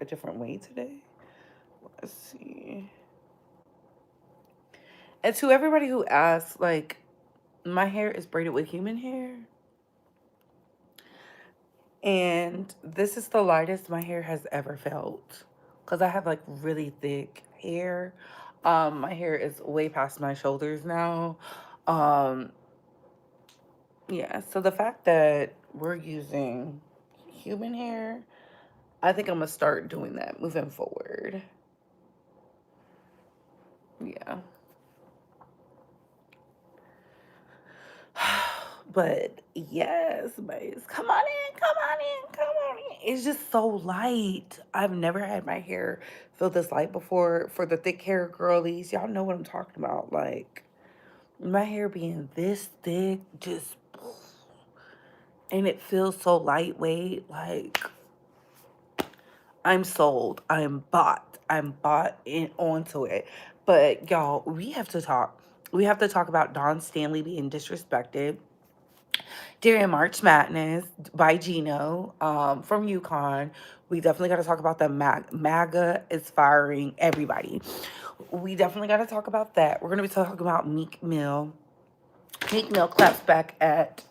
a different way today. Let's see. And to everybody who asks, like, my hair is braided with human hair. And this is the lightest my hair has ever felt. Because I have like really thick hair. My hair is way past my shoulders now. Um, yeah, so the fact that we're using human hair, I think I'm gonna start doing that moving forward. Yeah. But yes, babes, come on in, come on in, come on in. It's just so light. I've never had my hair feel this light before. For the thick hair girlies, y'all know what I'm talking about. Like my hair being this thick, just and it feels so lightweight. Like I'm sold. I'm bought. I'm bought in onto it. But y'all, we have to talk. We have to talk about Don Stanley being disrespected during March Madness by Gino from UConn. We definitely got to talk about the MAGA is firing everybody. We definitely got to talk about that. We're going to be talking about Meek Mill. Meek Mill claps back at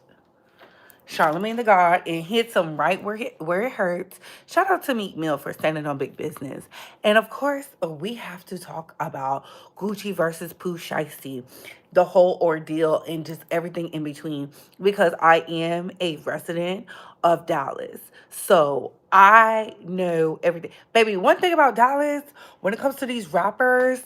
Charlamagne the God and hits him right where it hurts. Shout out to Meek Mill for standing on big business. And of course, we have to talk about Gucci versus Pooh Shiesty, the whole ordeal and just everything in between, because I am a resident of Dallas. So I know everything. Baby, one thing about Dallas, when it comes to these rappers,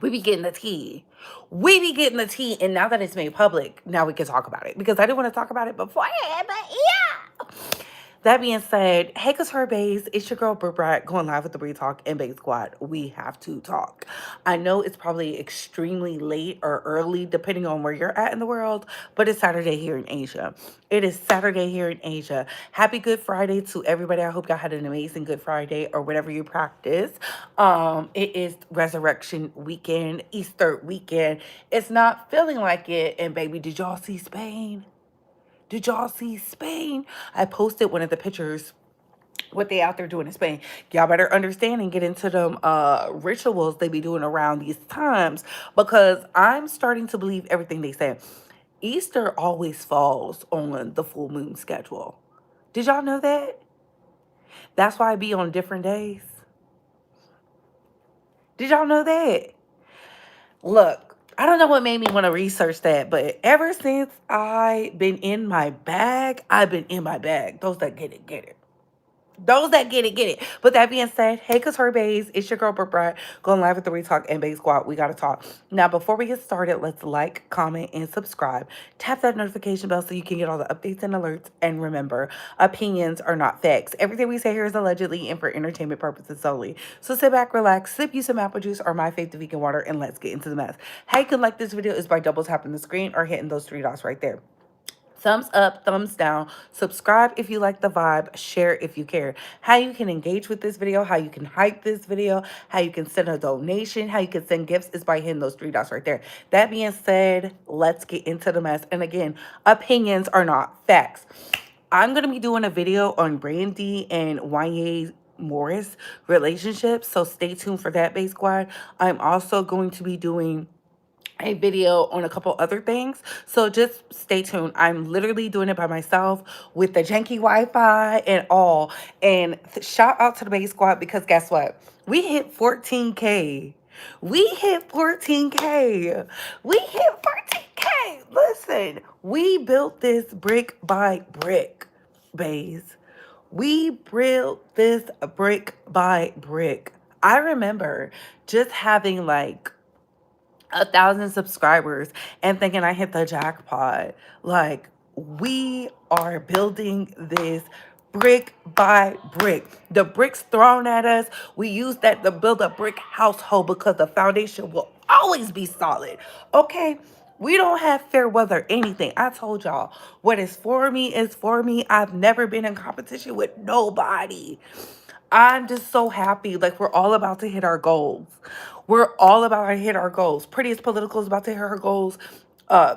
we be getting the tea. We be getting the tea, and now that it's made public, now we can talk about it. Because I didn't want to talk about it beforehand, but yeah. That being said, hey, Couture Bays, it's your girl, Brat, going live with the Bree Talk and Bay Squad. We have to talk. I know it's probably extremely late or early, depending on where you're at in the world, but it's Saturday here in Asia. It is Saturday here in Asia. Happy Good Friday to everybody. I hope y'all had an amazing Good Friday or whatever you practice. It is Resurrection Weekend, Easter weekend. It's not feeling like it. And baby, did y'all see Spain? Did y'all see Spain? I posted one of the pictures what they out there doing in Spain. Y'all better understand and get into them rituals they be doing around these times, because I'm starting to believe everything they say. Easter always falls on the full moon schedule. Did y'all know that? That's why I be on different days. Did y'all know that? Look, I don't know what made me want to research that, but ever since I been in my bag, I've been in my bag. Those that get it, get it. Those that get it, get it. But that being said, hey, Couture Bays, it's your girl, Brett, going live with the Retalk and Bay Squad. We got to talk. Now, before we get started, let's like, comment, and subscribe. Tap that notification bell so you can get all the updates and alerts. And remember, opinions are not facts. Everything we say here is allegedly and for entertainment purposes solely. So sit back, relax, sip you some apple juice or my faith vegan water, and let's get into the mess. How you can like this video is by double tapping the screen or hitting those three dots right there. Thumbs up, thumbs down, subscribe if you like the vibe, share if you care. How you can engage with this video, how you can hype this video, how you can send a donation, how you can send gifts is by hitting those three dots right there. That being said, let's get into the mess. And again, opinions are not facts. I'm going to be doing a video on Brandy and Wanye Morris relationship, so stay tuned for that, Bay Squad. I'm also going to be doing a video on a couple other things, so just stay tuned. I'm literally doing it by myself with the janky Wi-Fi and all. And shout out to the Bay Squad, because guess what, we hit 14K. We hit 14K. We hit 14K. Listen, we built this brick by brick, bays. We built this brick by brick. I remember just having like 1,000 subscribers and thinking I hit the jackpot. Like, we are building this brick by brick. The bricks thrown at us, we use that to build a brick household, because the foundation will always be solid. Okay? We don't have fair weather anything. I told y'all, what is for me is for me. I've never been in competition with nobody. I'm just so happy. Like, we're all about to hit our goals. We're all about to hit our goals. Prettiest Political is about to hit her goals. Uh,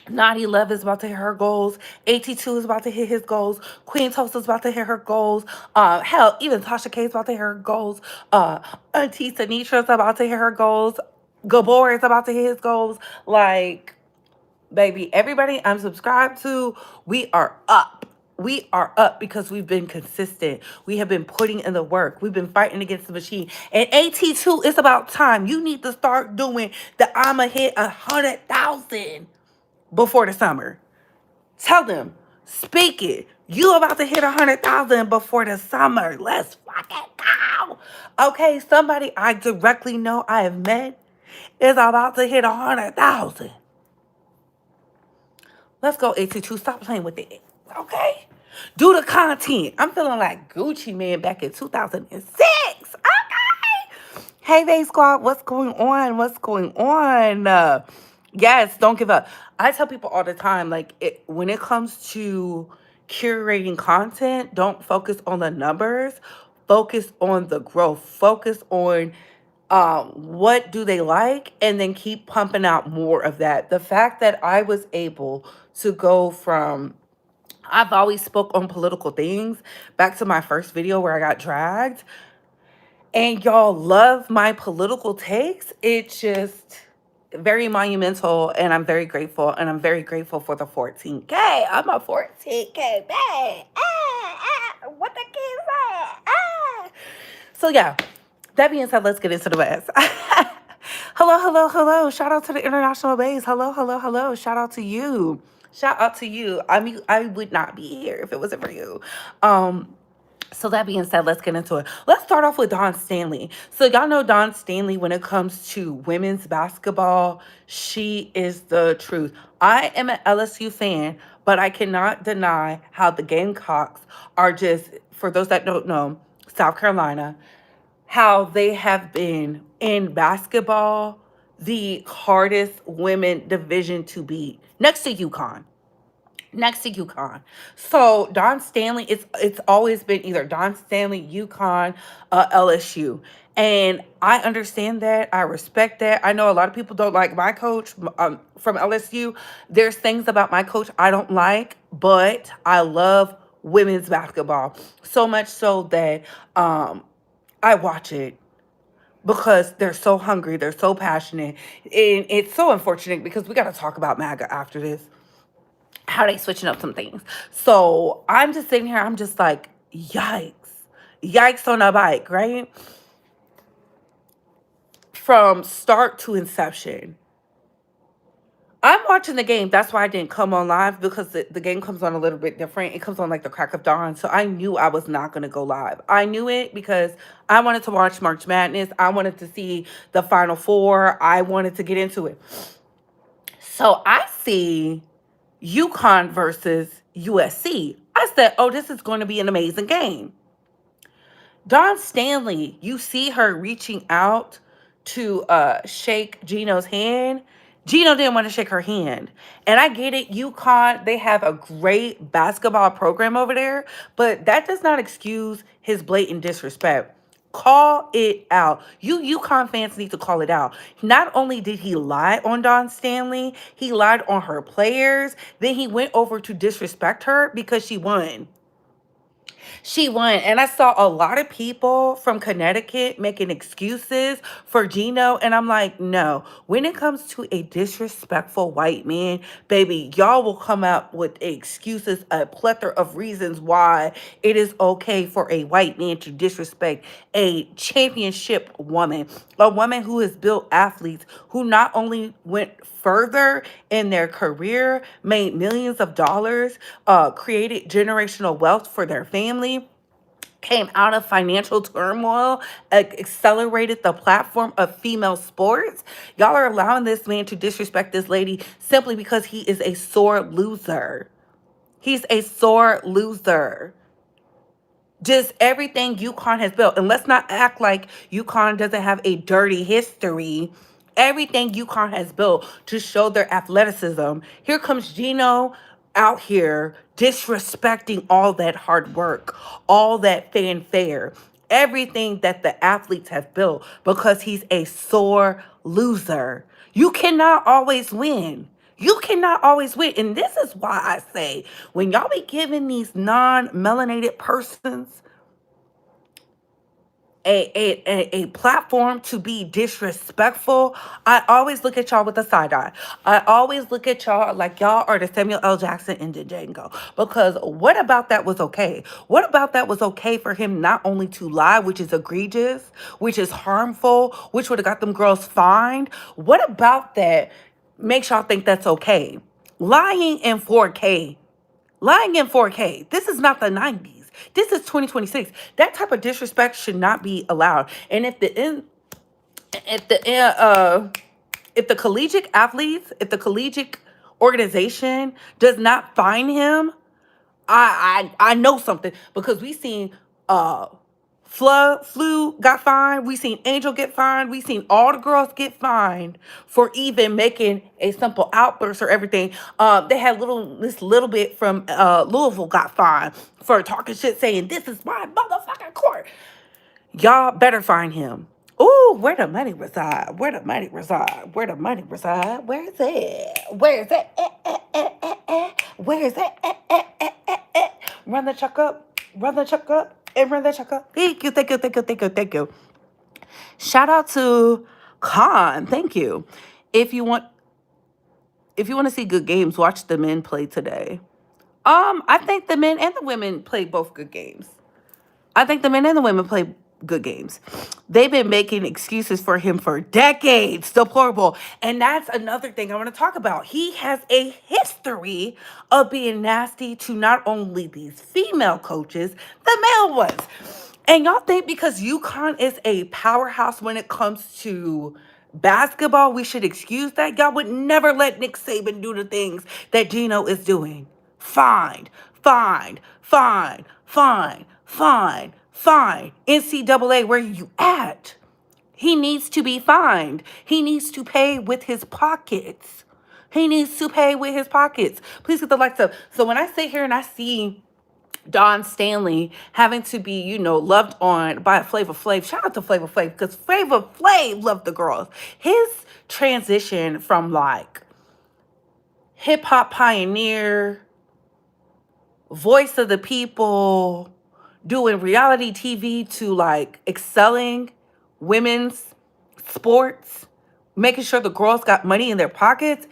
Naughty Love is about to hit her goals. AT2 is about to hit his goals. Queen Toast is about to hit her goals. Hell, even Tasha K is about to hit her goals. Auntie Sinitra is about to hit her goals. Gabor is about to hit his goals. Like, baby, everybody I'm subscribed to, we are up. We are up because we've been consistent. We have been putting in the work. We've been fighting against the machine. And AT2, it's about time. You need to start doing the I'ma hit 100,000 before the summer. Tell them, speak it. You about to hit 100,000 before the summer. Let's fucking go. Okay, somebody I directly know I have met is about to hit 100,000. Let's go, AT2. Stop playing with it. Okay? Do the content. I'm feeling like Gucci Man back in 2006. Okay? Hey, Bay Squad. What's going on? What's going on? Yes, don't give up. I tell people all the time, like, when it comes to curating content, don't focus on the numbers. Focus on the growth. Focus on what do they like, and then keep pumping out more of that. The fact that I was able to go from I've always spoke on political things back to my first video where I got dragged, and y'all love my political takes. It's just very monumental, and I'm very grateful, and I'm very grateful for the 14K. I'm a 14K babe. What the kids say? So yeah, that being said, let's get into the mess. Hello, hello, hello. Shout out to the international base. Hello, hello, hello. Shout out to you. Shout out to you. I mean, I would not be here if it wasn't for you. So that being said, let's get into it. Let's start off with Dawn Stanley. So y'all know Dawn Stanley when it comes to women's basketball, she is the truth. I am an LSU fan, but I cannot deny how the Gamecocks are just, for those that don't know, South Carolina, how they have been in basketball the hardest women division to beat, next to UConn. Next to UConn. So Dawn Stanley, it's always been either Dawn Stanley, UConn, LSU. And I understand that. I respect that. I know a lot of people don't like my coach from LSU. There's things about my coach I don't like, but I love women's basketball so much so that I watch it because they're so hungry, they're so passionate. And it's so unfortunate because we got to talk about MAGA after this, how they switching up some things. So I'm just sitting here, I'm just like, yikes. Yikes on a bike, right? From start to inception. I'm watching the game. That's why I didn't come on live, because the game comes on a little bit different. It comes on like the crack of dawn. So I knew I was not going to go live. I knew it because I wanted to watch March Madness. I wanted to see the Final Four. I wanted to get into it. So I see UConn versus USC. I said, oh, this is going to be an amazing game. Dawn Stanley, you see her reaching out to shake Gino's hand. Gino didn't want to shake her hand. And I get it, UConn, they have a great basketball program over there, but that does not excuse his blatant disrespect. Call it out. You UConn fans need to call it out. Not only did he lie on Dawn Stanley, he lied on her players. Then he went over to disrespect her because she won. She won. And I saw a lot of people from Connecticut making excuses for Gino. And I'm like, no, when it comes to a disrespectful white man, baby, y'all will come out with excuses, a plethora of reasons why it is okay for a white man to disrespect a championship woman, a woman who has built athletes who not only went further in their career, made millions of dollars, created generational wealth for their family, came out of financial turmoil, accelerated the platform of female sports. Y'all are allowing this man to disrespect this lady simply because he is a sore loser. He's a sore loser. Just everything UConn has built. And let's not act like UConn doesn't have a dirty history. Everything UConn has built to show their athleticism. Here comes Gino out here disrespecting all that hard work, all that fanfare, everything that the athletes have built because he's a sore loser. You cannot always win. You cannot always win. And this is why I say, when y'all be giving these non-melanated persons a platform to be disrespectful, I always look at y'all with a side eye. I always look at y'all like y'all are the Samuel L. Jackson in the Django. Because what about that was okay? What about that was okay for him not only to lie, which is egregious, which is harmful, which would have got them girls fined? What about that makes y'all think that's okay? Lying in 4K. Lying in 4K. This is not the 90s. This is 2026. That type of disrespect should not be allowed. And if the if the collegiate athletes, if the collegiate organization does not fine him, I know something, because we seen uh Flu got fined. We seen Angel get fined. We seen all the girls get fined for even making a simple outburst or everything. They had this little bit from Louisville got fined for talking shit, saying this is my motherfucking court. Y'all better find him. Ooh, where the money reside? Where the money reside? Where the money reside? Where is it? Where is it? Where is it? Run the check up. Run the check up. And run the check up. Thank you, thank you, thank you, thank you, thank you. Shout out to Khan. Thank you. If you want to see good games, watch the men play today. I think the men and the women play both good games. I think the men and the women play good games. They've been making excuses for him for decades. Deplorable. And that's another thing I want to talk about. He has a history of being nasty to not only these female coaches, the male ones. And y'all think because UConn is a powerhouse when it comes to basketball, we should excuse that? Y'all would never let Nick Saban do the things that Gino is doing. Fine, fine, fine, fine, fine, fine. NCAA, where you at? He needs to be fined. He needs to pay with his pockets. He needs to pay with his pockets. Please get the lights up. So when I sit here and I see Don Stanley having to be, loved on by Flavor Flav. Shout out to Flavor Flav, because Flavor Flav loved the girls. His transition from like hip hop pioneer, voice of the people, doing reality TV to like excelling women's sports, making sure the girls got money in their pockets.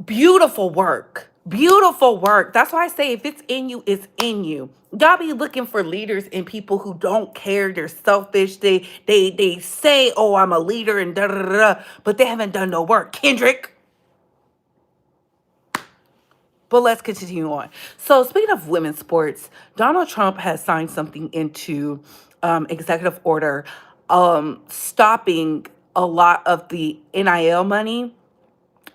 Beautiful work. Beautiful work. That's why I say if it's in you, it's in you. Y'all be looking for leaders and people who don't care. They're selfish. They say, oh, I'm a leader and da da da, but they haven't done no work. Kendrick. But let's continue on. So speaking of women's sports, Donald Trump has signed something into executive order stopping a lot of the NIL money,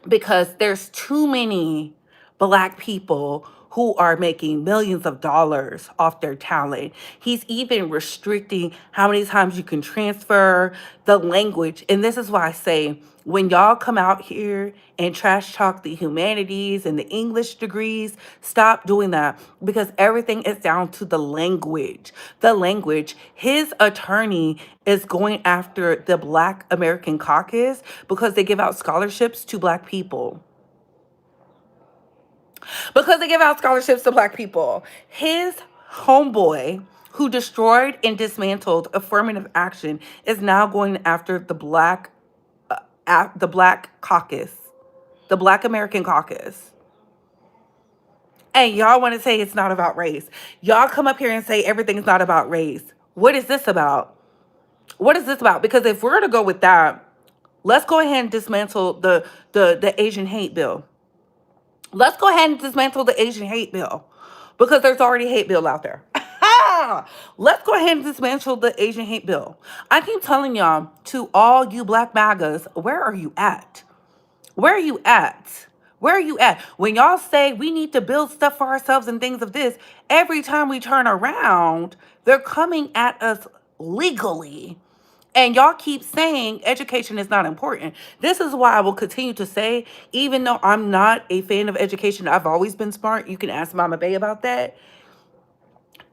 because there's too many Black people who are making millions of dollars off their talent. He's even restricting how many times you can transfer, the language. And this is why I say, when y'all come out here and trash talk the humanities and the English degrees, stop doing that, because everything is down to the language. The language. His attorney is going after the Black American Caucus because they give out scholarships to Black people. Because they give out scholarships to Black people. His homeboy, who destroyed and dismantled affirmative action, is now going after the Black Caucus, the Black American Caucus. And y'all want to say it's not about race. Y'all come up here and say everything's not about race. What is this about? What is this about? Because if we're going to go with that, let's go ahead and dismantle the Asian hate bill. Let's go ahead and dismantle the Asian hate bill, because there's already hate bill out there. Let's go ahead and dismantle the Asian hate bill. I keep telling y'all, to all you Black MAGAs, where are you at? Where are you at? Where are you at? When y'all say we need to build stuff for ourselves and things of this, every time we turn around, they're coming at us legally. And y'all keep saying education is not important. This is why I will continue to say, even though I'm not a fan of education, I've always been smart. You can ask Mama Bay about that.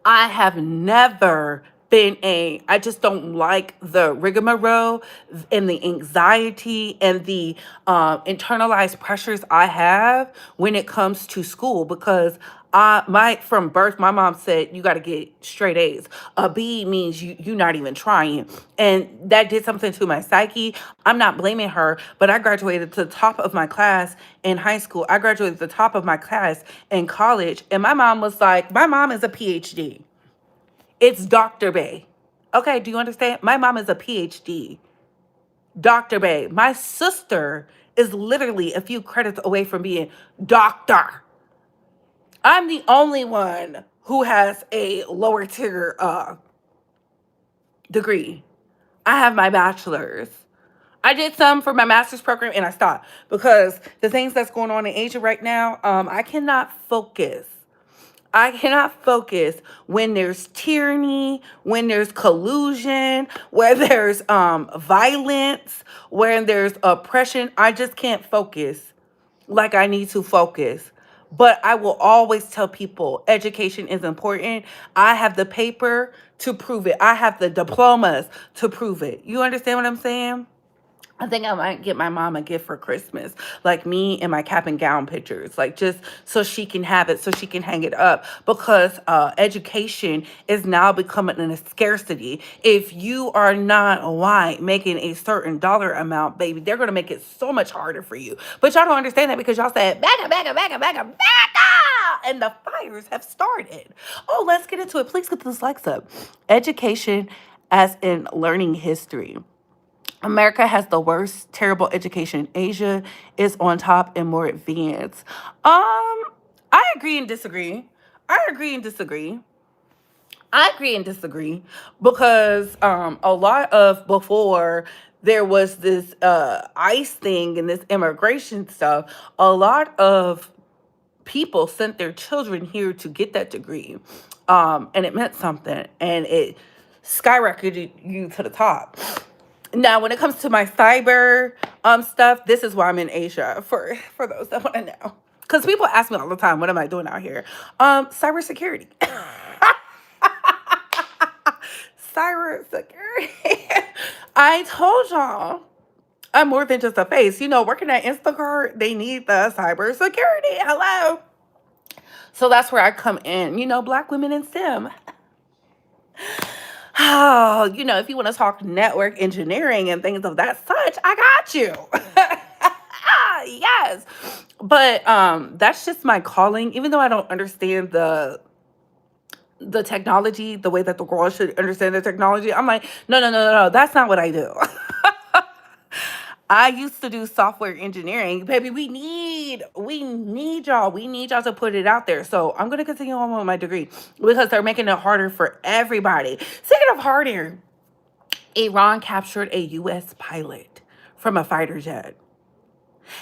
I have never been a I just don't like the rigmarole and the anxiety and the internalized pressures I have when it comes to school, because my from birth my mom said you got to get straight A's. A B means you not even trying, and that did something to my psyche. I'm not blaming her, but I graduated to the top of my class in high school. I graduated to the top of my class in college, and my mom was like, my mom is a PhD. It's Dr. Bay. Okay, do you understand? My mom is a PhD. Dr. Bay. My sister is literally a few credits away from being doctor. I'm the only one who has a lower tier degree. I have my bachelor's. I did some for my master's program and I stopped because the things that's going on in Asia right now, I cannot focus. I cannot focus when there's tyranny, when there's collusion, where there's violence, where there's oppression. I just can't focus like I need to focus. But I will always tell people education is important. I have the paper to prove it. I have the diplomas to prove it. You understand what I'm saying? I think I might get my mom a gift for Christmas, like me and my cap and gown pictures, like just so she can have it, so she can hang it up. Because education is now becoming a scarcity. If you are not white, making a certain dollar amount, baby, they're gonna make it so much harder for you. But y'all don't understand that because y'all said "baga, baga, baga, baga, baga," and the fires have started. Oh, let's get into it. Please get those likes up. Education, as in learning history. America has the worst terrible education. Asia is on top and more advanced. I agree and disagree. I agree and disagree. I agree and disagree because a lot of before there was this ICE thing and this immigration stuff, a lot of people sent their children here to get that degree. And it meant something and it skyrocketed you to the top. Now, when it comes to my cyber stuff, this is why I'm in Asia for those that want to know. Because people ask me all the time, what am I doing out here? Cybersecurity. Cybersecurity. I told y'all I'm more than just a face. You know, working at Instacart, they need the cybersecurity. Hello. So that's where I come in. You know, Black women in STEM. Oh, you know, if you want to talk network engineering and things of that such, I got you. Yes. But that's just my calling. Even though I don't understand the technology, the way that the world should understand the technology, I'm like, no, no, no, no, no. That's not what I do. I used to do software engineering. Baby, we need y'all. We need y'all to put it out there. So I'm gonna continue on with my degree because they're making it harder for everybody. Speaking of harder, Iran captured a US pilot from a fighter jet,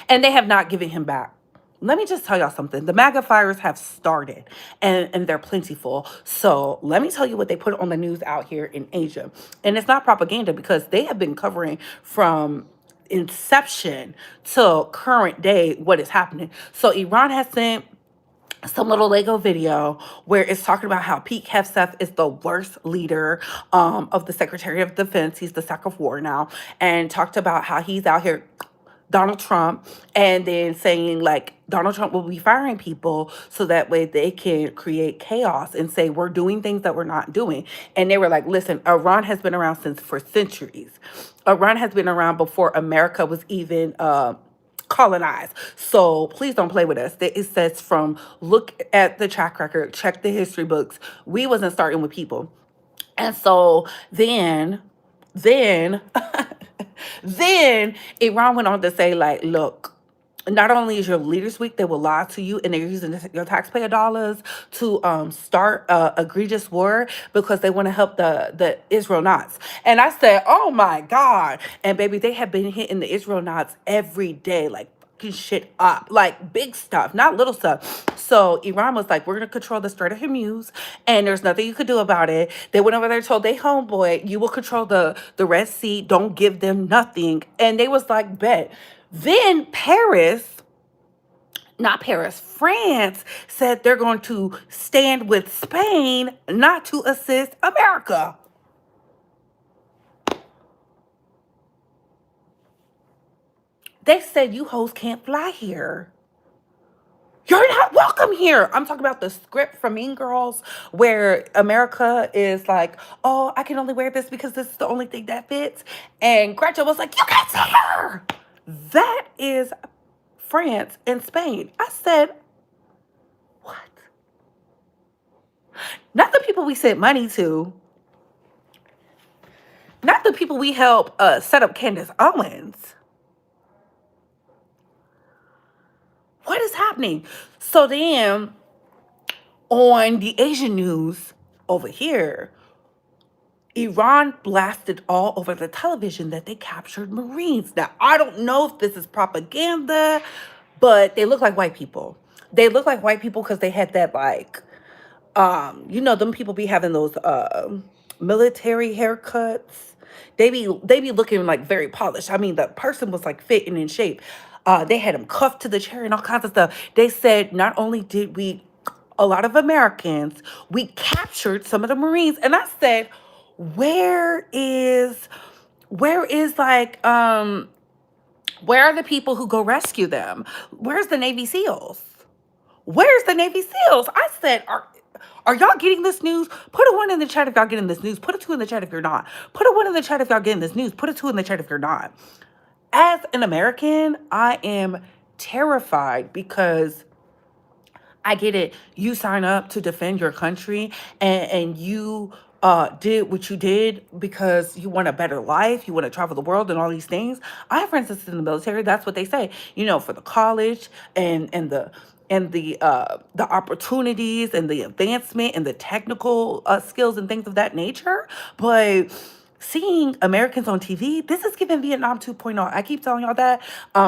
and they have not given him back. Let me just tell y'all something. The MAGA fires have started and they're plentiful. So let me tell you what they put on the news out here in Asia. And it's not propaganda because they have been covering from inception to current day what is happening. So Iran has sent some little Lego video where it's talking about how Pete Hegseth is the worst leader of the Secretary of Defense. He's the Sec of War now, and talked about how he's out here Donald Trump, and then saying like Donald Trump will be firing people so that way they can create chaos and say we're doing things that we're not doing. And they were like, listen, Iran has been around since for centuries. Iran has been around before America was even colonized. So please don't play with us. It says from look at the track record, check the history books. We wasn't starting with people. And so then then Iran went on to say, like, look, not only is your leaders weak, they will lie to you, and they're using your taxpayer dollars to start a egregious war because they want to help the Israel knots. And I said, oh my God. And baby, they have been hitting the Israel knots every day, like fucking shit up, like big stuff, not little stuff. So Iran was like, we're gonna control the Strait of Hormuz, and there's nothing you could do about it. They went over there, told they homeboy, you will control the Red Sea. Don't give them nothing. And they was like, bet. Then France said they're going to stand with Spain not to assist America. They said you hoes can't fly here. You're not welcome here. I'm talking about the script from Mean Girls where America is like, oh, I can only wear this because this is the only thing that fits. And Gretchen was like, you can't see her. That is France and Spain. I said, what? Not the people we sent money to, not the people we helped set up Candace Owens. What is happening? So then on the Asian news over here, Iran blasted all over the television that they captured Marines. Now, I don't know if this is propaganda, but they look like white people. They look like white people because they had that like, them people be having those military haircuts. They be looking like very polished. I mean, the person was like fit and in shape. They had him cuffed to the chair and all kinds of stuff. They said not only did we, a lot of Americans, we captured some of the Marines, and I said, where is like where are the people who go rescue them? Where's the Navy SEALs? Where's the Navy SEALs? I said, are y'all getting this news? Put a one in the chat if y'all getting this news. Put a two in the chat if you're not. Put a one in the chat if y'all getting this news. Put a two in the chat if you're not. As an American, I am terrified because I get it. You sign up to defend your country and you did what you did because you want a better life. You want to travel the world and all these things. I have friends that's in the military. That's what they say, for the college and the opportunities and the advancement and the technical skills and things of that nature. But seeing Americans on TV, this is giving Vietnam 2.0. I keep telling y'all that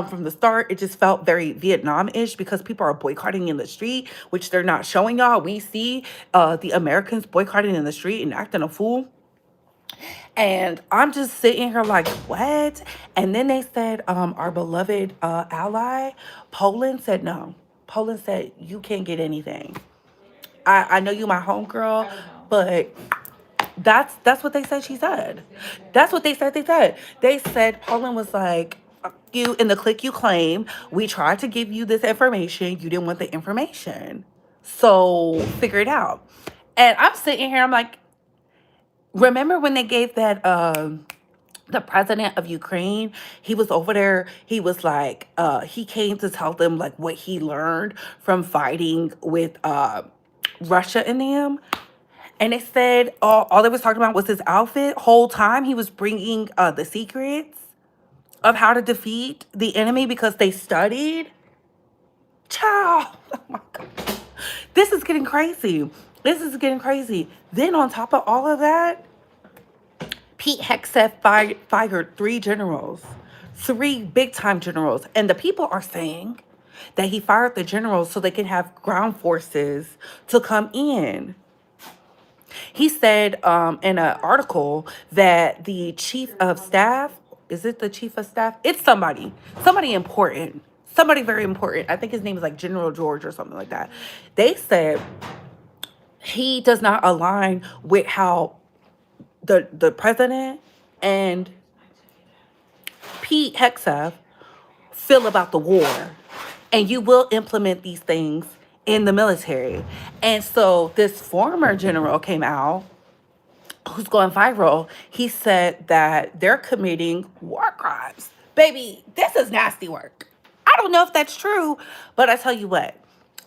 from the start. It just felt very Vietnam-ish because people are boycotting in the street, which they're not showing y'all. We see the Americans boycotting in the street and acting a fool. And I'm just sitting here like, what? And then they said our beloved ally, Poland, said no. Poland said, you can't get anything. I know you my homegirl, but that's what they said she said. That's what they said they said. They said Poland was like, "Fuck you in the click you claim. We tried to give you this information. You didn't want the information. So figure it out." And I'm sitting here, I'm like, remember when they gave that the president of Ukraine, he was over there, he was like, he came to tell them like what he learned from fighting with Russia and them. And they said all they was talking about was his outfit. Whole time he was bringing the secrets of how to defeat the enemy because they studied. Child, oh my God. This is getting crazy. This is getting crazy. Then on top of all of that, Pete Hegseth fired three big-time generals. And the people are saying that he fired the generals so they can have ground forces to come in. He said in an article that the chief of staff, is it the chief of staff? It's somebody important, somebody very important. I think his name is like General George or something like that. They said he does not align with how the president and Pete Hegseth feel about the war. And you will implement these things in the military. And so this former general came out who's going viral. He said that they're committing war crimes. Baby, this is nasty work. I don't know if that's true, but I tell you what,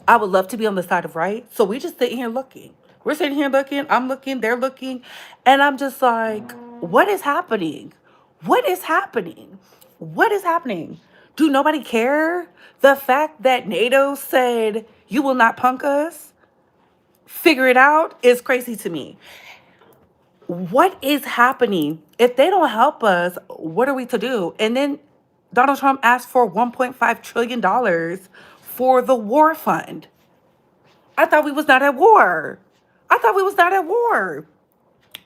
I would love to be on the side of right. So we just sitting here looking. We're sitting here looking. I'm looking. They're looking. And I'm just like, what is happening? What is happening? What is happening? Do nobody care? The fact that NATO said, you will not punk us, figure it out, is crazy to me. What is happening? If they don't help us, what are we to do? And then Donald Trump asked for $1.5 trillion for the war fund. I thought we was not at war. I thought we was not at war.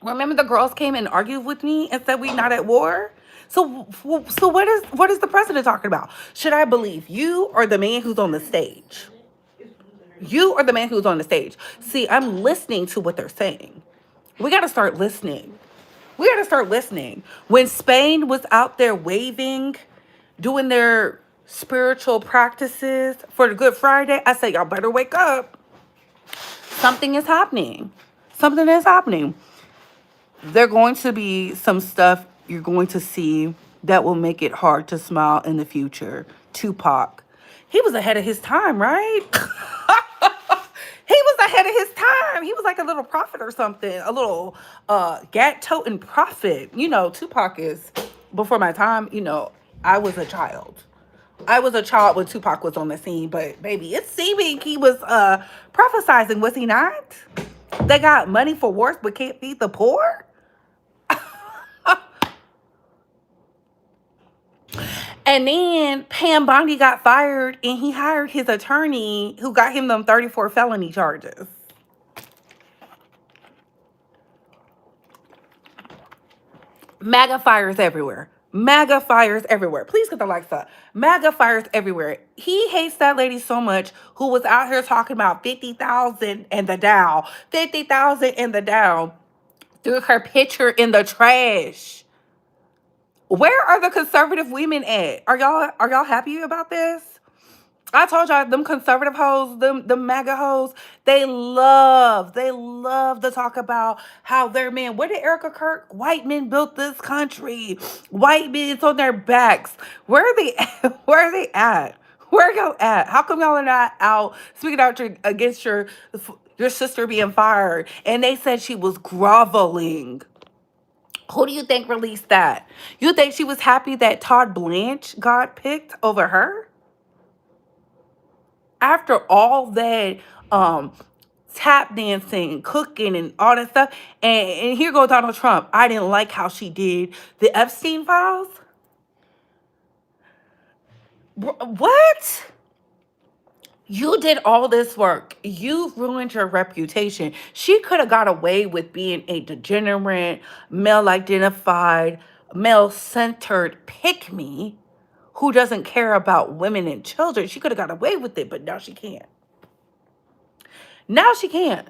Remember the girls came and argued with me and said we not at war? So what is the president talking about? Should I believe you or the man who's on the stage? You or the man who's on the stage? See, I'm listening to what they're saying. We got to start listening. We got to start listening. When Spain was out there waving doing their spiritual practices for the Good Friday, I say, y'all better wake up. Something is happening. Something is happening. There going to be some stuff you're going to see that will make it hard to smile in the future. Tupac. He was ahead of his time, right? He was ahead of his time. He was like a little prophet or something, a little gat-toting prophet. You know, Tupac is before my time. You know, I was a child. I was a child when Tupac was on the scene, but baby, it's seeming he was prophesizing, was he not? They got money for wars but can't feed the poor? And then Pam Bondi got fired and he hired his attorney who got him them 34 felony charges. MAGA fires everywhere. MAGA fires everywhere. Please get the likes up. MAGA fires everywhere. He hates that lady so much who was out here talking about 50,000 and the Dow. 50,000 in the Dow. Threw her picture in the trash. Where are the conservative women at? Are y'all happy about this? I told y'all them conservative hoes, them MAGA hoes, they love to talk about how their men. What did Erica Kirk? White men built this country. White men, it's on their backs. Where are they at? Where are they at? Where are y'all at? How come y'all are not out speaking out against your sister being fired? And they said she was groveling. Who do you think released that? You think she was happy that Todd Blanche got picked over her? After all that tap dancing and cooking and all that stuff, and here goes Donald Trump. I didn't like how she did the Epstein files. What? You did all this work. You've ruined your reputation. She could have got away with being a degenerate, male identified, male centered pick me who doesn't care about women and children. She could have got away with it, but now she can't. Now she can't.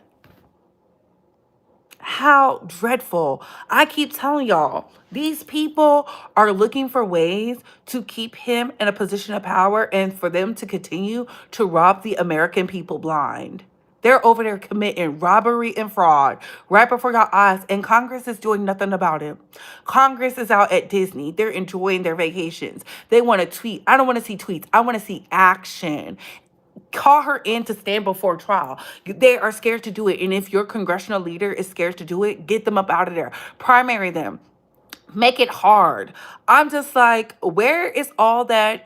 How dreadful. I keep telling y'all, these people are looking for ways to keep him in a position of power and for them to continue to rob the American people blind. They're over there committing robbery and fraud right before your eyes, and Congress is doing nothing about it. Congress is out at Disney. They're enjoying their vacations. They want to tweet. I don't want to see tweets. I want to see action. Call her in to stand before trial. They are scared to do it. And if your congressional leader is scared to do it, get them up out of there. Primary them. Make it hard. I'm just like, where is all that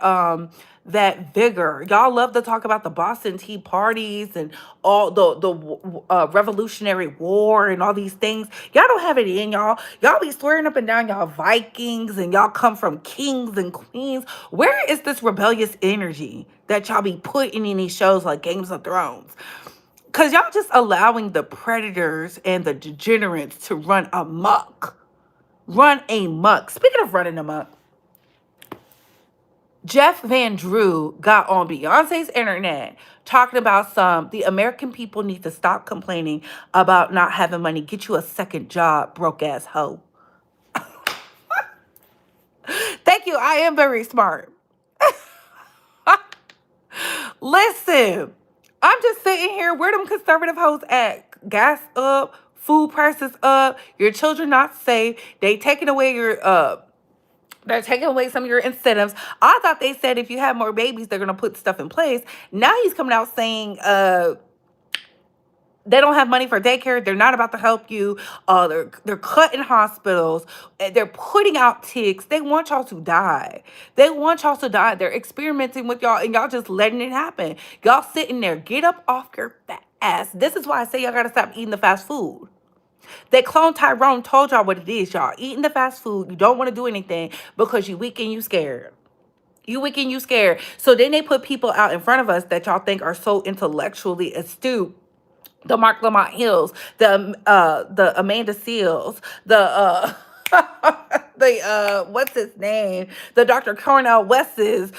vigor? Y'all love to talk about the Boston Tea Parties and all the Revolutionary War and all these things. Y'all don't have it in y'all. Y'all be swearing up and down y'all Vikings and y'all come from kings and queens. Where is this rebellious energy that y'all be putting in these shows like Games of Thrones? Because y'all just allowing the predators and the degenerates to run amok. Run amok. Speaking of running amok, Jeff Van Drew got on Beyonce's internet talking about the American people need to stop complaining about not having money. Get you a second job, broke ass hoe. Thank you. I am very smart. Listen, I'm just sitting here. Where them conservative hoes at? Gas up, food prices up, your children not safe. They're taking away some of your incentives. I thought they said if you have more babies, they're gonna put stuff in place. Now he's coming out saying they don't have money for daycare. They're not about to help you. They're cutting hospitals. They're putting out ticks. They want y'all to die. They want y'all to die. They're experimenting with y'all and y'all just letting it happen. Y'all sitting there. Get up off your fat ass. This is why I say y'all gotta stop eating the fast food. That clone Tyrone told y'all what it is, y'all. Eating the fast food. You don't want to do anything because you weak and you scared. You weak and you scared. So then they put people out in front of us that y'all think are so intellectually astute. The Mark Lamont Hills, the Amanda Seals, the the what's his name? The Dr. Cornell West's,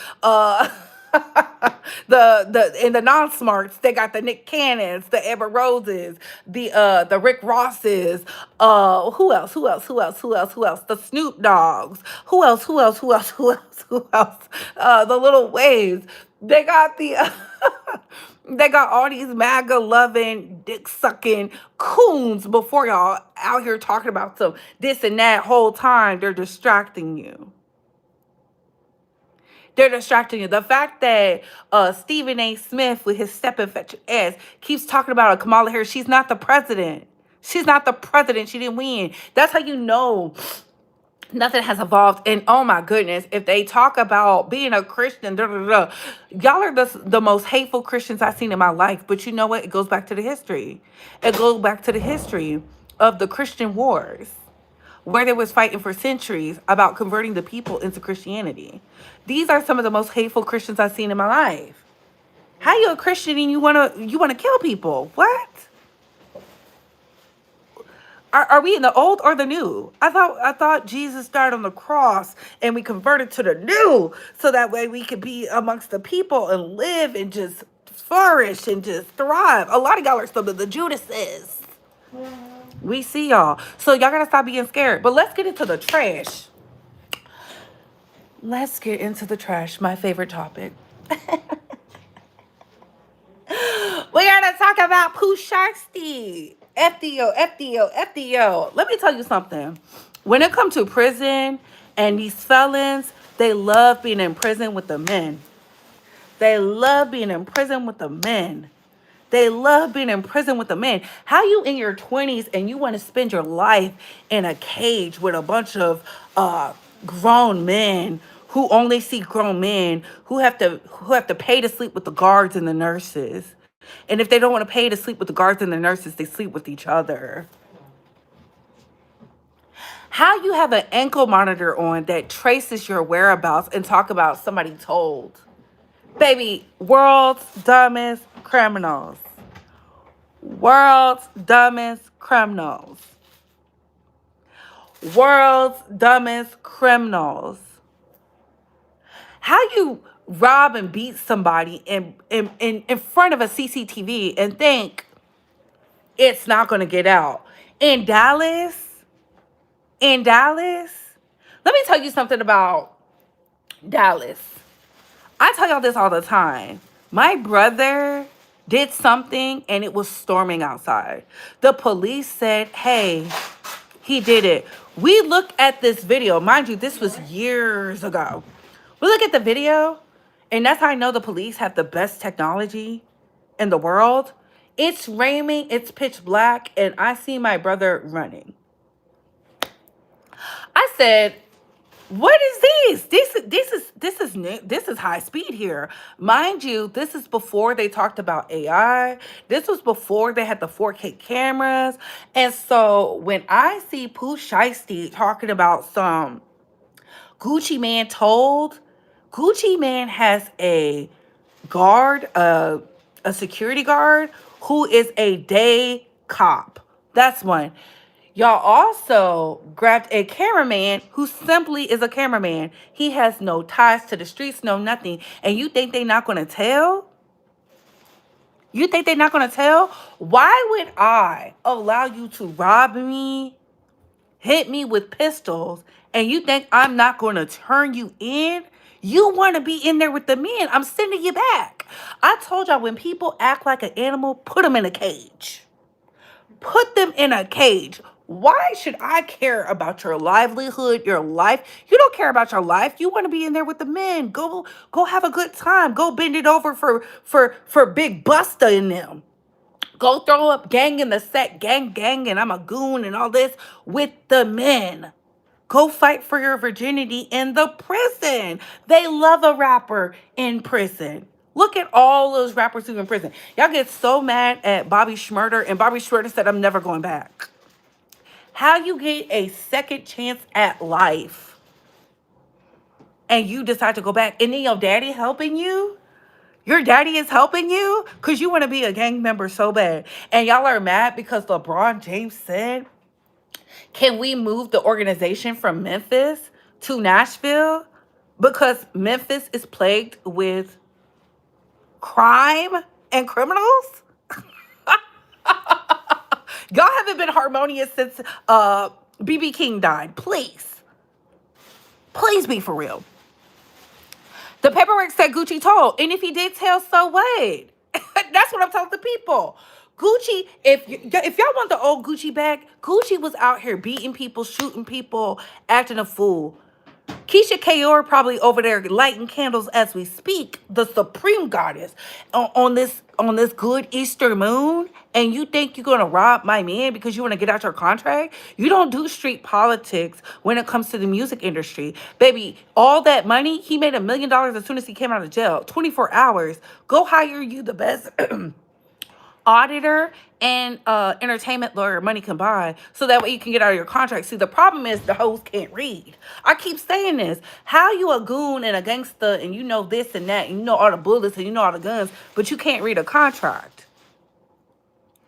And the non-smarts, they got the Nick Cannons, the Amber Roses, the Rick Rosses, who else? Who else? Who else? Who else? Who else? The Snoop Dogs. Who else? Who else? Who else? Who else? Who else? The Little Waves. They got the they got all these MAGA loving, dick sucking coons before y'all out here talking about some this and that whole time. They're distracting you. They're distracting you. The fact that Stephen A. Smith with his stepping fetch ass keeps talking about Kamala Harris, she's not the president. She's not the president. She didn't win. That's how you know nothing has evolved. And oh my goodness, if they talk about being a Christian, y'all are the most hateful Christians I've seen in my life. But you know what? It goes back to the history. It goes back to the history of the Christian wars, where they was fighting for centuries about converting the people into Christianity. These are some of the most hateful Christians I've seen in my life. How you a Christian and you wanna kill people? What? Are we in the old or the new? I thought Jesus died on the cross and we converted to the new so that way we could be amongst the people and live and just flourish and just thrive. A lot of y'all are still the Judases. We see y'all. So y'all gotta stop being scared. But let's get into the trash. Let's get into the trash, my favorite topic. We gotta talk about Pooh Shiesty. FDO, FDO, FDO. Let me tell you something. When it comes to prison and these felons, they love being in prison with the men. They love being in prison with the men. They love being in prison with the men. How you in your 20s and you want to spend your life in a cage with a bunch of grown men who only see grown men who have to pay to sleep with the guards and the nurses. And if they don't want to pay to sleep with the guards and the nurses, they sleep with each other. How you have an ankle monitor on that traces your whereabouts and talk about somebody told? Baby, world's dumbest criminals. World's dumbest criminals. World's dumbest criminals. How you rob and beat somebody in front of a CCTV and think it's not going to get out? In Dallas, let me tell you something about Dallas. I tell y'all this all the time. My brother did something and it was storming outside. The police said, hey, he did it. We look at this video. Mind you, this was years ago. We look at the video, and that's how I know the police have the best technology in the world. It's raining, it's pitch black, and I see my brother running. I said, what is this? This is high speed here. Mind you, this is before they talked about AI. This was before they had the 4K cameras. And so when I see Pooh Shiesty talking about some Gucci Man told, Gucci Man has a guard, a security guard who is a day cop. That's one. Y'all also grabbed a cameraman who simply is a cameraman. He has no ties to the streets, no nothing. And you think they're not going to tell? You think they're not going to tell? Why would I allow you to rob me, hit me with pistols, and you think I'm not going to turn you in? You want to be in there with the men. I'm sending you back. I told y'all, when people act like an animal, put them in a cage. Put them in a cage. Why should I care about your livelihood, your life? You don't care about your life. You want to be in there with the men. Go have a good time. Go bend it over for Big Busta and them. Go throw up gang in the set, gang, and I'm a goon and all this with the men. Go fight for your virginity in the prison. They love a rapper in prison. Look at all those rappers who are in prison. Y'all get so mad at Bobby Shmurda, and Bobby Shmurda said, I'm never going back. How you get a second chance at life and you decide to go back, and then your daddy helping you? Your daddy is helping you because you want to be a gang member so bad. And y'all are mad because LeBron James said, can we move the organization from Memphis to Nashville? Because Memphis is plagued with crime and criminals. Y'all haven't been harmonious since BB King died. Please be for real. The paperwork said Gucci told, and if he did tell, so what? That's what I'm telling the people. Gucci, if y'all want the old Gucci back, Gucci was out here beating people, shooting people, acting a fool. Keisha Kaur probably over there lighting candles as we speak, the supreme goddess on this good Easter moon, and you think you're gonna rob my man because you want to get out your contract? You don't do street politics when it comes to the music industry, baby. All that money, he made $1 million as soon as he came out of jail. 24 hours. Go hire you the best auditor and entertainment lawyer, money combined, so that way you can get out of your contract. See, the problem is the hoes can't read. I keep saying this. How you a goon and a gangster and you know this and that and you know all the bullets and you know all the guns, but you can't read a contract?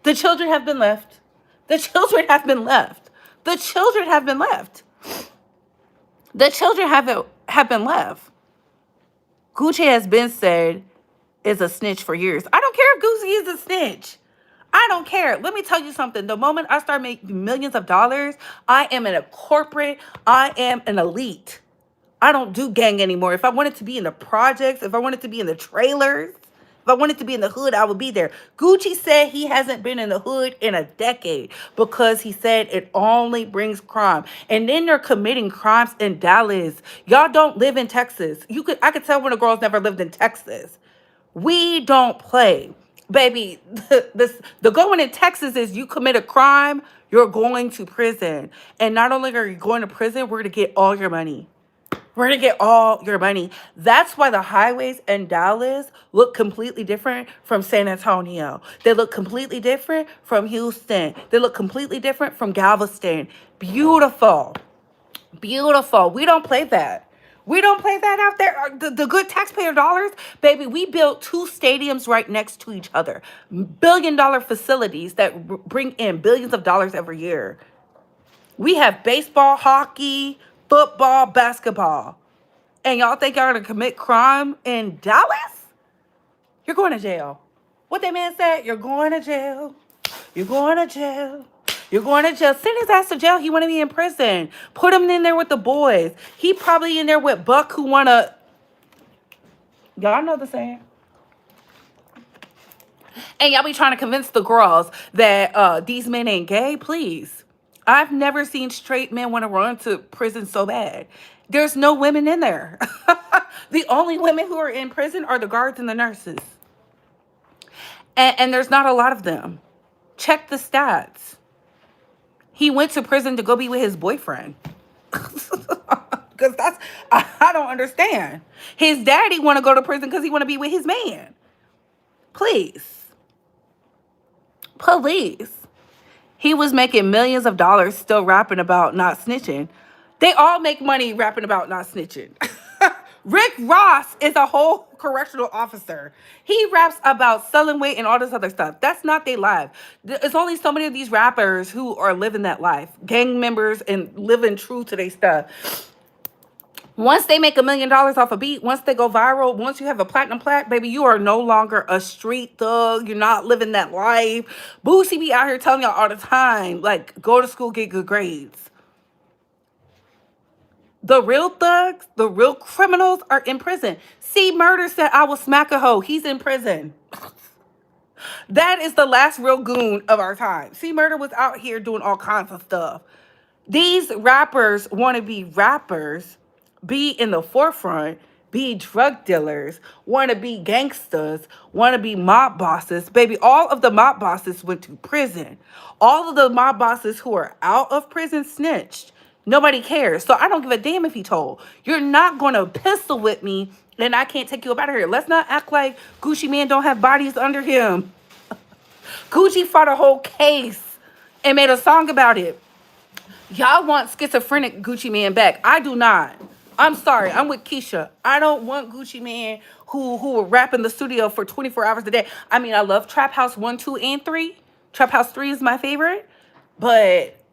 The children have been left. The children have been left. The children have been left. The children have been left. Gucci has been said is a snitch for years. I don't care if Gucci is a snitch. I don't care. Let me tell you something. The moment I start making millions of dollars, I am in a corporate, I am an elite. I don't do gang anymore. If I wanted to be in the projects, if I wanted to be in the trailers, if I wanted to be in the hood, I would be there. Gucci said he hasn't been in the hood in a decade because he said it only brings crime. And then they're committing crimes in Dallas. Y'all don't live in Texas. I could tell when the girls never lived in Texas. We don't play. Baby, the going in Texas is you commit a crime, you're going to prison. And not only are you going to prison, we're going to get all your money. We're going to get all your money. That's why the highways in Dallas look completely different from San Antonio. They look completely different from Houston. They look completely different from Galveston. Beautiful. Beautiful. We don't play that. We don't play that out there. The good taxpayer dollars, baby, we built 2 stadiums right next to each other. $1 billion facilities that bring in billions of dollars every year. We have baseball, hockey, football, basketball. And y'all think y'all gonna commit crime in Dallas? You're going to jail. What that man said, you're going to jail. You're going to jail. You're going to jail. Send his ass to jail. He want to be in prison. Put him in there with the boys. He probably in there with Buck who want to... Y'all know the saying. And y'all be trying to convince the girls that these men ain't gay. Please. I've never seen straight men want to run to prison so bad. There's no women in there. The only women who are in prison are the guards and the nurses. And there's not a lot of them. Check the stats. He went to prison to go be with his boyfriend. Because I don't understand. His daddy want to go to prison because he want to be with his man. Please. Police. He was making millions of dollars still rapping about not snitching. They all make money rapping about not snitching. Rick Ross is a whole correctional officer. He raps about selling weight and all this other stuff. That's not their life. It's only so many of these rappers who are living that life. Gang members and living true to their stuff. Once they make $1 million off a beat, once they go viral, once you have a platinum plaque, baby, you are no longer a street thug. You're not living that life. Boosie be out here telling y'all all the time, like, go to school, get good grades. The real thugs, the real criminals are in prison. C Murder said, I will smack a hoe. He's in prison. That is the last real goon of our time. C Murder was out here doing all kinds of stuff. These rappers want to be rappers, be in the forefront, be drug dealers, want to be gangsters, want to be mob bosses. Baby, all of the mob bosses went to prison. All of the mob bosses who are out of prison snitched. Nobody cares. So I don't give a damn if he told. You're not going to pistol with me and I can't take you up out of here. Let's not act like Gucci Man don't have bodies under him. Gucci fought a whole case and made a song about it. Y'all want schizophrenic Gucci Man back. I do not. I'm sorry. I'm with Keisha. I don't want Gucci Man who will rap in the studio for 24 hours a day. I mean, I love Trap House 1, 2, and 3. Trap House 3 is my favorite. But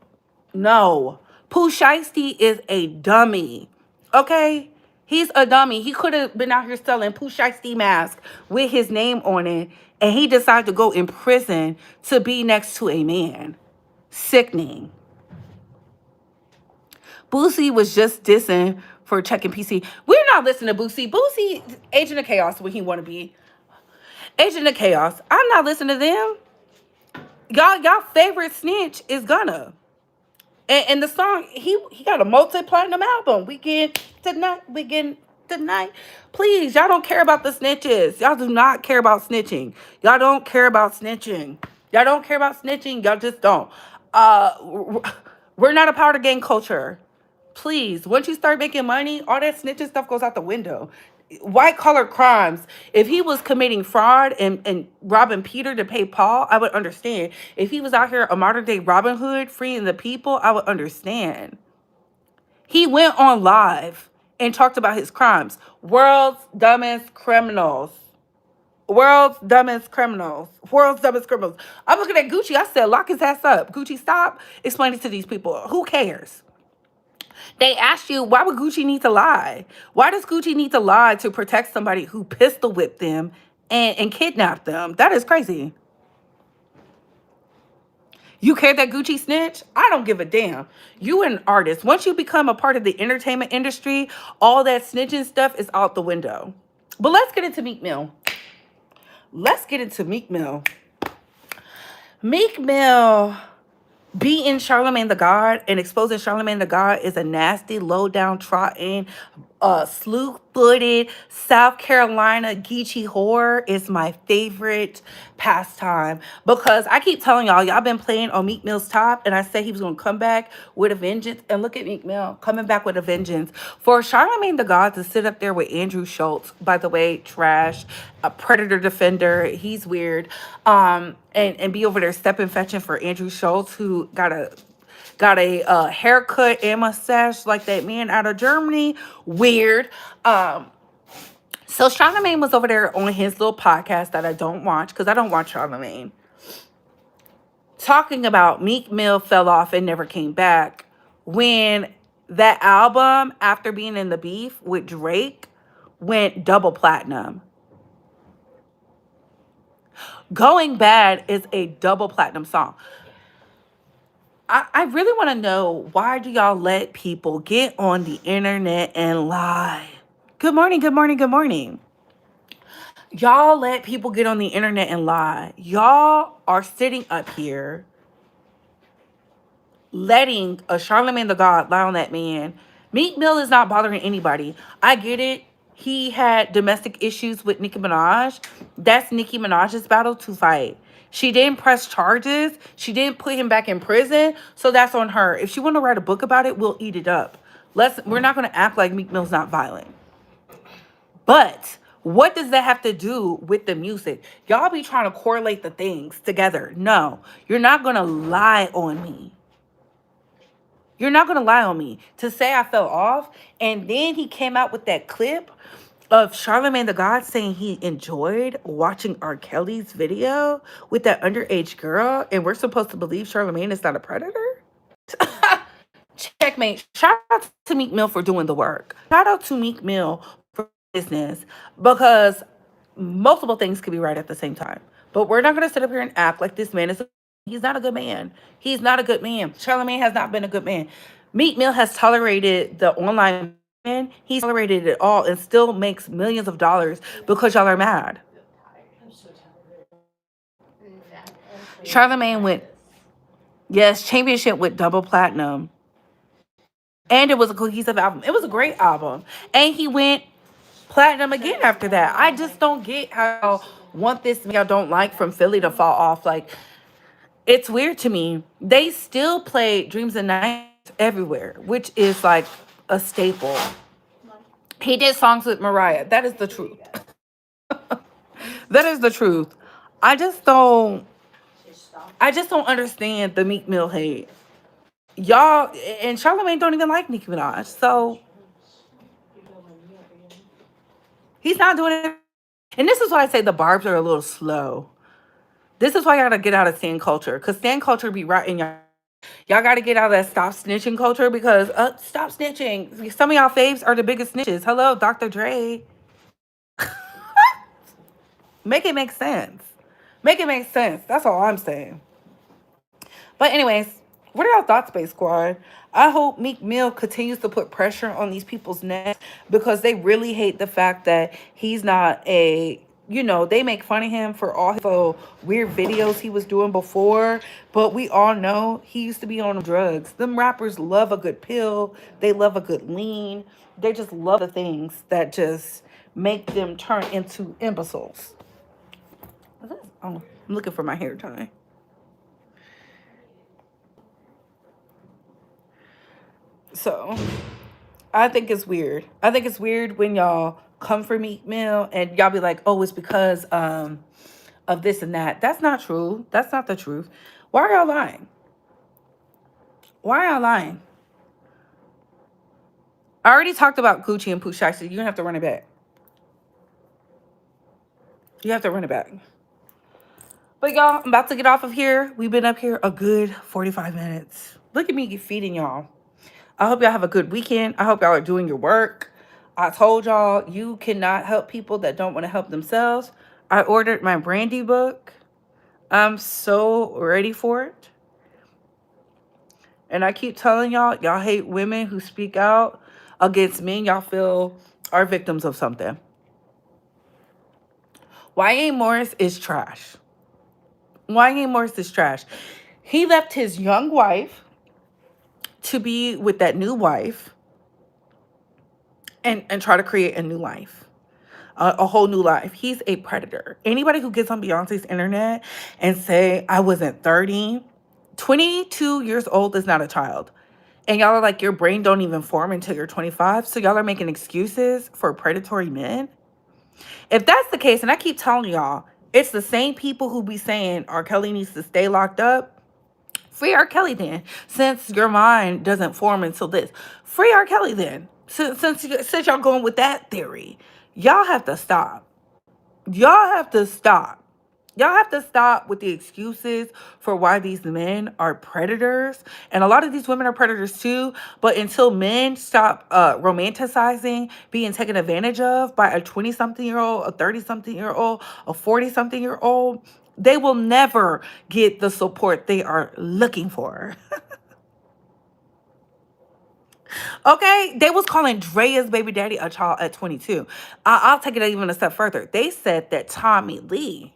no. Pooh Shiesty is a dummy. Okay? He's a dummy. He could have been out here selling Pooh Shiesty mask with his name on it, and he decided to go in prison to be next to a man. Sickening. Boosie was just dissing for checking PC. We're not listening to Boosie. Boosie, Agent of Chaos, what he want to be. Agent of Chaos. I'm not listening to them. Y'all favorite snitch is Gunna. And the song, he got a multi-platinum album. We get tonight. Please, y'all don't care about the snitches. Y'all do not care about snitching. Y'all don't care about snitching. Y'all don't care about snitching. Y'all just don't. We're not a part of gang culture. Please, once you start making money, all that snitching stuff goes out the window. White collar crimes. If he was committing fraud and robbing Peter to pay Paul, I would understand. If he was out here a modern day Robin Hood freeing the people, I would understand. He went on live and talked about his crimes. World's dumbest criminals. World's dumbest criminals. World's dumbest criminals. I'm looking at Gucci. I said, lock his ass up. Gucci, stop explaining to these people. Who cares? They asked you, why would Gucci need to lie? Why does Gucci need to lie to protect somebody who pistol whipped them and kidnapped them? That is crazy. You care that Gucci snitch? I don't give a damn. You an artist. Once you become a part of the entertainment industry, all that snitching stuff is out the window. But let's get into Meek Mill. Meek Mill beating Charlamagne the God and exposing Charlamagne the God is a nasty, low-down, trotting, slew-footed South Carolina Geechee whore is my favorite pastime because I keep telling y'all been playing on Meek Mill's top, and I said he was going to come back with a vengeance, and look at Meek Mill coming back with a vengeance. For Charlamagne the God to sit up there with Andrew Schultz, by the way, trash, a predator defender, he's weird, and be over there stepping fetching for Andrew Schultz, who got a haircut and mustache like that man out of Germany. Weird. So Charlamagne was over there on his little podcast that I don't watch because I don't watch Charlamagne, talking about Meek Mill fell off and never came back when that album, after being in the beef with Drake, went double platinum. Going Bad is a double platinum song. I really want to know, why do y'all let people get on the internet and lie? Good morning, good morning, good morning. Y'all let people get on the internet and lie. Y'all are sitting up here letting a Charlamagne the God lie on that man. Meek Mill is not bothering anybody. I get it. He had domestic issues with Nicki Minaj. That's Nicki Minaj's battle to fight. She didn't press charges. She didn't put him back in prison. So that's on her. If she want to write a book about it, we'll eat it up. We're not going to act like Meek Mill's not violent. But what does that have to do with the music? Y'all be trying to correlate the things together. No, you're not going to lie on me. You're not going to lie on me to say I fell off. And then he came out with that clip of Charlamagne the God saying he enjoyed watching R. Kelly's video with that underage girl. And we're supposed to believe Charlamagne is not a predator? Checkmate. Shout out to Meek Mill for doing the work. Shout out to Meek Mill for business, because multiple things could be right at the same time. But we're not going to sit up here and act like this man he's not a good man. He's not a good man. Charlamagne has not been a good man. Meek Mill has tolerated the online man. He's tolerated it all and still makes millions of dollars because y'all are mad. Charlamagne went, yes, championship with double platinum. And it was a cohesive album. It was a great album. And he went platinum again after that. I just don't get how Want This Man I Don't Like from Philly to fall off. Like, it's weird to me. They still play Dreams and Nights everywhere, which is like a staple. He did songs with Mariah. That is the truth. That is the truth. I just don't understand the Meek Mill hate. Y'all, and Charlamagne don't even like Nicki Minaj, so he's not doing it. And this is why I say the barbs are a little slow. This is why I gotta get out of stan culture, because stan culture be right in your. Y'all got to get out of that stop snitching culture because stop snitching. Some of y'all faves are the biggest snitches. Hello, Dr. Dre. Make it make sense. Make it make sense. That's all I'm saying. But anyways, what are y'all thoughts, Space Squad? I hope Meek Mill continues to put pressure on these people's necks because they really hate the fact that he's not a, they make fun of him for all his weird videos he was doing before. But we all know he used to be on drugs. Them rappers love a good pill. They love a good lean. They just love the things that just make them turn into imbeciles. Oh, I'm looking for my hair tie. So I think it's weird. I think it's weird when y'all come for Meek Mill and y'all be like, oh, it's because of this and that. That's not true. That's not the truth. Why are y'all lying? Why are y'all lying? I already talked about Gucci and Pooh Shiesty. You're gonna have to run it back. You have to run it back. But y'all, I'm about to get off of here. We've been up here a good 45 minutes. Look at me feeding y'all. I hope y'all have a good weekend. I hope y'all are doing your work. I told y'all you cannot help people that don't want to help themselves. I ordered my Brandy book. I'm so ready for it. And I keep telling y'all hate women who speak out against men y'all feel are victims of something. Y.A. Morris is trash. Y.A. Morris is trash. He left his young wife to be with that new wife and try to create a new life. A whole new life. He's a predator. Anybody who gets on Beyonce's internet and say, I wasn't 30, 22 years old is not a child. And y'all are like, your brain don't even form until you're 25. So y'all are making excuses for predatory men. If that's the case, and I keep telling y'all, it's the same people who be saying R. Kelly needs to stay locked up. Free R. Kelly then, since your mind doesn't form until this. Free R. Kelly then, since y'all going with that theory. Y'all have to stop. Y'all have to stop. Y'all have to stop with the excuses for why these men are predators. And a lot of these women are predators too. But until men stop romanticizing being taken advantage of by a 20-something-year-old, a 30-something-year-old, a 40-something-year-old, they will never get the support they are looking for. Okay? They was calling Drea's baby daddy a child at 22. I'll take it even a step further. They said that Tommy Lee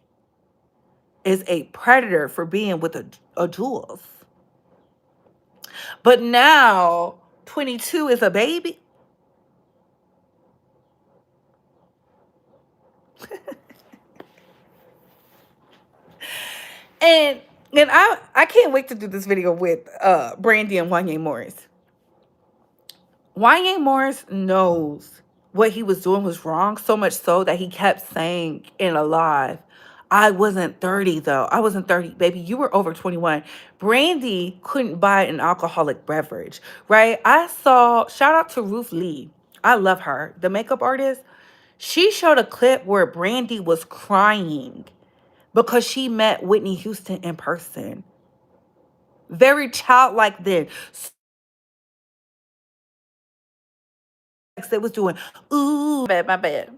is a predator for being with a Jules. But now 22 is a baby. And I can't wait to do this video with Brandy and Y.A. Morris. Y.A. Morris knows what he was doing was wrong, so much so that he kept saying in a live, I wasn't 30 though. I wasn't 30, baby. You were over 21. Brandy couldn't buy an alcoholic beverage, right? I saw, shout out to Ruth Lee. I love her, the makeup artist. She showed a clip where Brandy was crying because she met Whitney Houston in person. Very childlike then. They was doing, ooh, my bad.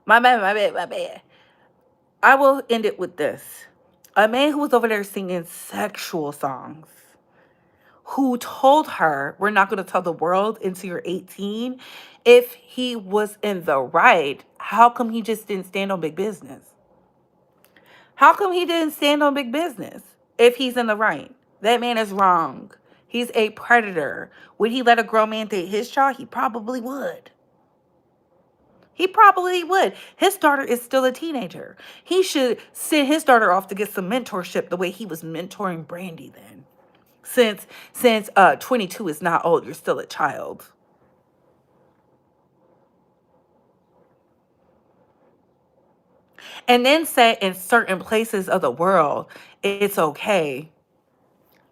My bad, my bad, my bad. I will end it with this. A man who was over there singing sexual songs, who told her, we're not going to tell the world until you're 18. If he was in the right, how come he just didn't stand on big business? How come he didn't stand on big business if he's in the right? That man is wrong. He's a predator. Would he let a grown man date his child? He probably would. He probably would. His daughter is still a teenager. He should send his daughter off to get some mentorship the way he was mentoring Brandy then. Since 22 is not old, you're still a child. And then say in certain places of the world, it's okay.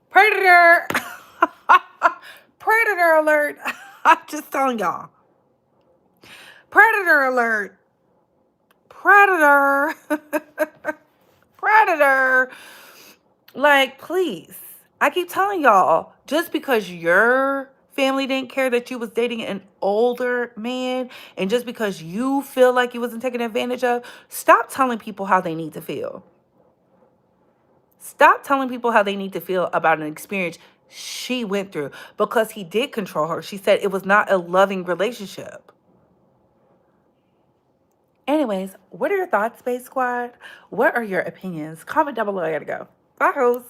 Predator! Predator alert! I'm just telling y'all. Predator alert! Predator! Predator! Like, please. I keep telling y'all, just because your family didn't care that you was dating an older man, and just because you feel like you wasn't taken advantage of, stop telling people how they need to feel. Stop telling people how they need to feel about an experience she went through, because he did control her. She said it was not a loving relationship. Anyways, what are your thoughts, Space Squad? What are your opinions? Comment down below. I gotta go. Bye, hoes.